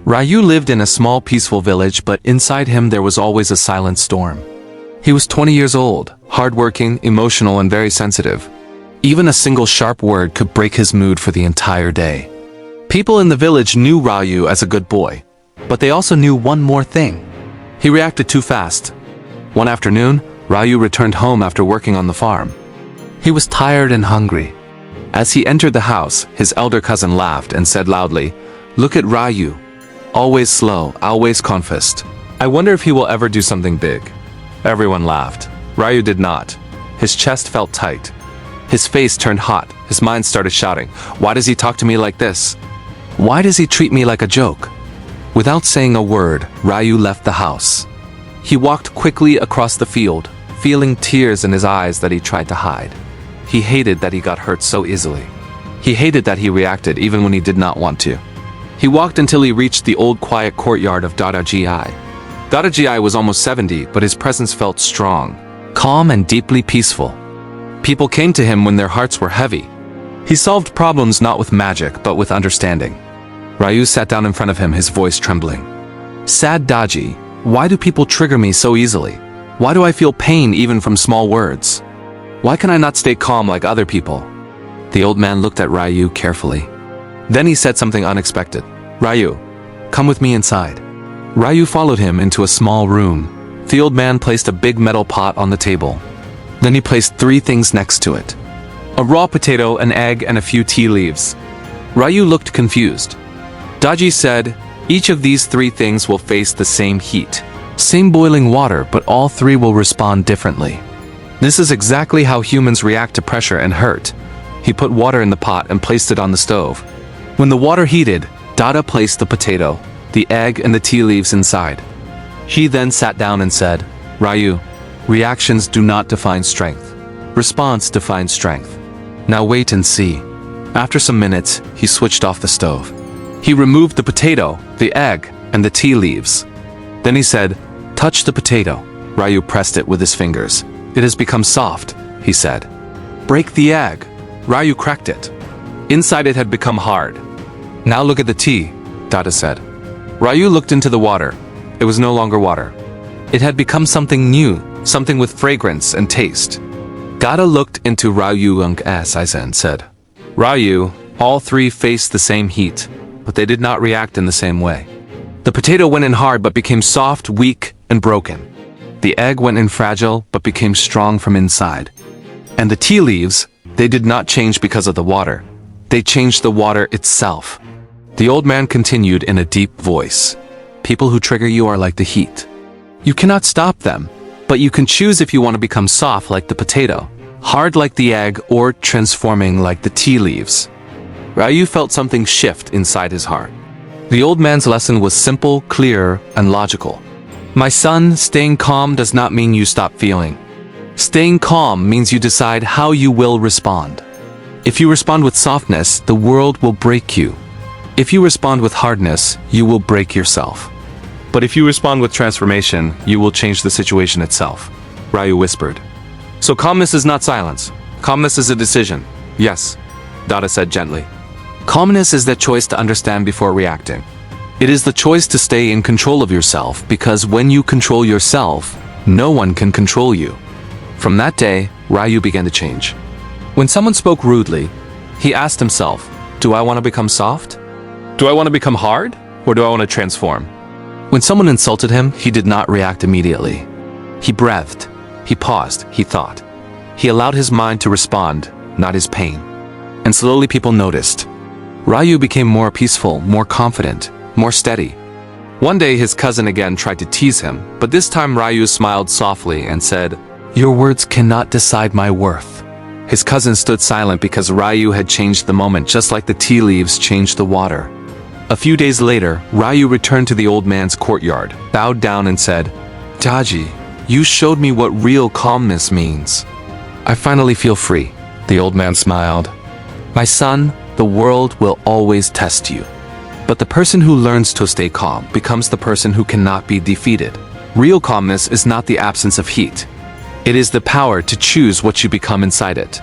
Rayu lived in a small peaceful village, but inside him there was always a silent storm. He was 20 years old, hardworking, emotional, and very sensitive. Even a single sharp word could break his mood for the entire day. People in the village knew Rayu as a good boy, but they also knew one more thing. He reacted too fast. One afternoon, Rayu returned home after working on the farm. He was tired and hungry. As he entered the house, his elder cousin laughed and said loudly, "Look at Rayu. Always slow, always confessed. I wonder if he will ever do something big." Everyone laughed. Rayu did not. His chest felt tight. His face turned hot. His mind started shouting, "Why does he talk to me like this? Why does he treat me like a joke?" Without saying a word, Rayu left the house. He walked quickly across the field, feeling tears in his eyes that he tried to hide. He hated that he got hurt so easily. He hated that he reacted even when he did not want to. He walked until he reached the old quiet courtyard of Dadaji. Dadaji was almost 70, but his presence felt strong, calm, and deeply peaceful. People came to him when their hearts were heavy. He solved problems not with magic, but with understanding. Rayu sat down in front of him, his voice trembling. "Sad Daji, why do people trigger me so easily? Why do I feel pain even from small words? Why can I not stay calm like other people?" The old man looked at Rayu carefully. Then he said something unexpected. "Rayu, come with me inside." Rayu followed him into a small room. The old man placed a big metal pot on the table. Then he placed 3 things next to it: a raw potato, an egg, and a few tea leaves. Rayu looked confused. Daji said, "Each of these 3 things will face the same heat, same boiling water, but all 3 will respond differently. This is exactly how humans react to pressure and hurt." He put water in the pot and placed it on the stove. When the water heated, Dada placed the potato, the egg, and the tea leaves inside. He then sat down and said, "Rayu, reactions do not define strength. Response defines strength. Now wait and see." After some minutes, he switched off the stove. He removed the potato, the egg, and the tea leaves. Then he said, "Touch the potato." Rayu pressed it with his fingers. "It has become soft," he said. "Break the egg." Rayu cracked it. Inside it had become hard. "Now look at the tea," Dada said. Rayu looked into the water. It was no longer water. It had become something new, something with fragrance and taste. Dada looked into Rayu's eyes and said, "Rayu, all 3 faced the same heat, but they did not react in the same way. The potato went in hard but became soft, weak, and broken. The egg went in fragile but became strong from inside. And the tea leaves, they did not change because of the water. They changed the water itself." The old man continued in a deep voice. "People who trigger you are like the heat. You cannot stop them, but you can choose if you want to become soft like the potato, hard like the egg, or transforming like the tea leaves." Rayu felt something shift inside his heart. The old man's lesson was simple, clear, and logical. "My son, staying calm does not mean you stop feeling. Staying calm means you decide how you will respond. If you respond with softness, the world will break you. If you respond with hardness, you will break yourself. But if you respond with transformation, you will change the situation itself," Rayu whispered. "So calmness is not silence. Calmness is a decision." "Yes," Dada said gently. "Calmness is the choice to understand before reacting. It is the choice to stay in control of yourself, because when you control yourself, no one can control you." From that day, Rayu began to change. When someone spoke rudely, he asked himself, "Do I want to become soft? Do I want to become hard? Or do I want to transform?" When someone insulted him, he did not react immediately. He breathed. He paused. He thought. He allowed his mind to respond, not his pain. And slowly people noticed. Rayu became more peaceful, more confident, more steady. One day his cousin again tried to tease him, but this time Rayu smiled softly and said, "Your words cannot decide my worth." His cousin stood silent because Rayu had changed the moment, just like the tea leaves changed the water. A few days later, Rayu returned to the old man's courtyard, bowed down and said, "Daji, you showed me what real calmness means. I finally feel free." The old man smiled. "My son, the world will always test you. But the person who learns to stay calm becomes the person who cannot be defeated. Real calmness is not the absence of heat. It is the power to choose what you become inside it."